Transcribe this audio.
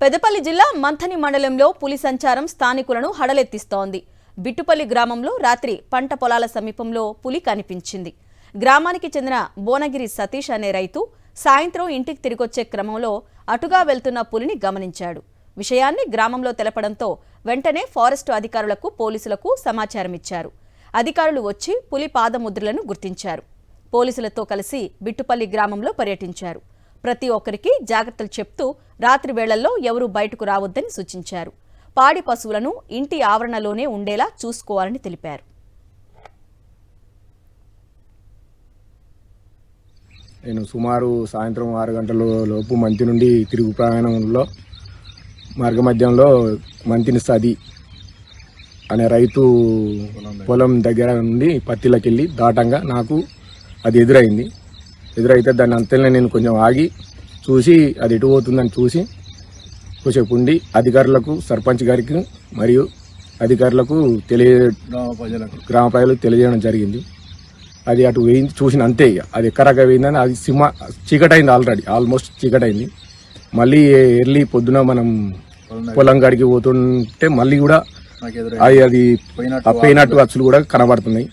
పెద్దపల్లి జిల్లా మంథని మండలంలో పులి సంచారం స్థానికులను హడలెత్తిస్తోంది. బిట్టుపల్లి గ్రామంలో రాత్రి పంట పొలాల సమీపంలో పులి కనిపించింది. గ్రామానికి చెందిన బోనగిరి సతీష్ అనే రైతు సాయంత్రం ఇంటికి తిరిగొచ్చే క్రమంలో అటుగా వెళ్తున్న పులిని గమనించాడు. విషయాన్ని గ్రామంలో తెలపడంతో వెంటనే ఫారెస్టు అధికారులకు పోలీసులకు సమాచారం ఇచ్చారు. అధికారులు వచ్చి పులి పాదముద్రలను గుర్తించారు. పోలీసులతో కలిసి బిట్టుపల్లి గ్రామంలో పర్యటించారు. ప్రతి ఒక్కరికి జాగ్రత్తలు చెప్తూ రాత్రి వేళల్లో ఎవరూ బయటకు రావద్దని సూచించారు. పాడి పశువులను ఇంటి ఆవరణలోనే ఉండేలా చూసుకోవాలని తెలిపారు. నేను సుమారు సాయంత్రం 6 గంటల లోపు మంతి నుండి తిరుగు ప్రయాణంలో మార్గమధ్యంలో మంతిని సది అనే రైతు పొలం దగ్గర నుండి పత్తిలోకి వెళ్ళి దాటంగా నాకు అది ఎదురైతే దాన్ని అంతేనే నేను కొంచెం ఆగి చూసి అది ఎటు పోతుందని చూసి కొంచెంసేపు ఉండి అధికారులకు సర్పంచ్ గారికి మరియు అధికారులకు గ్రామ ప్రజలకు తెలియజేయడం జరిగింది. అది అటు వేయింది చూసిన అంతే. ఇక అది ఎక్కరగా వేయిందని అది చీకటైంది, ఆల్మోస్ట్ చీకటైంది. మళ్ళీ ఎర్లీ పొద్దున మనం పొలం కాడికి పోతుంటే మళ్ళీ కూడా అది పోయినట్టు అచ్చులు కూడా కనబడుతున్నాయి.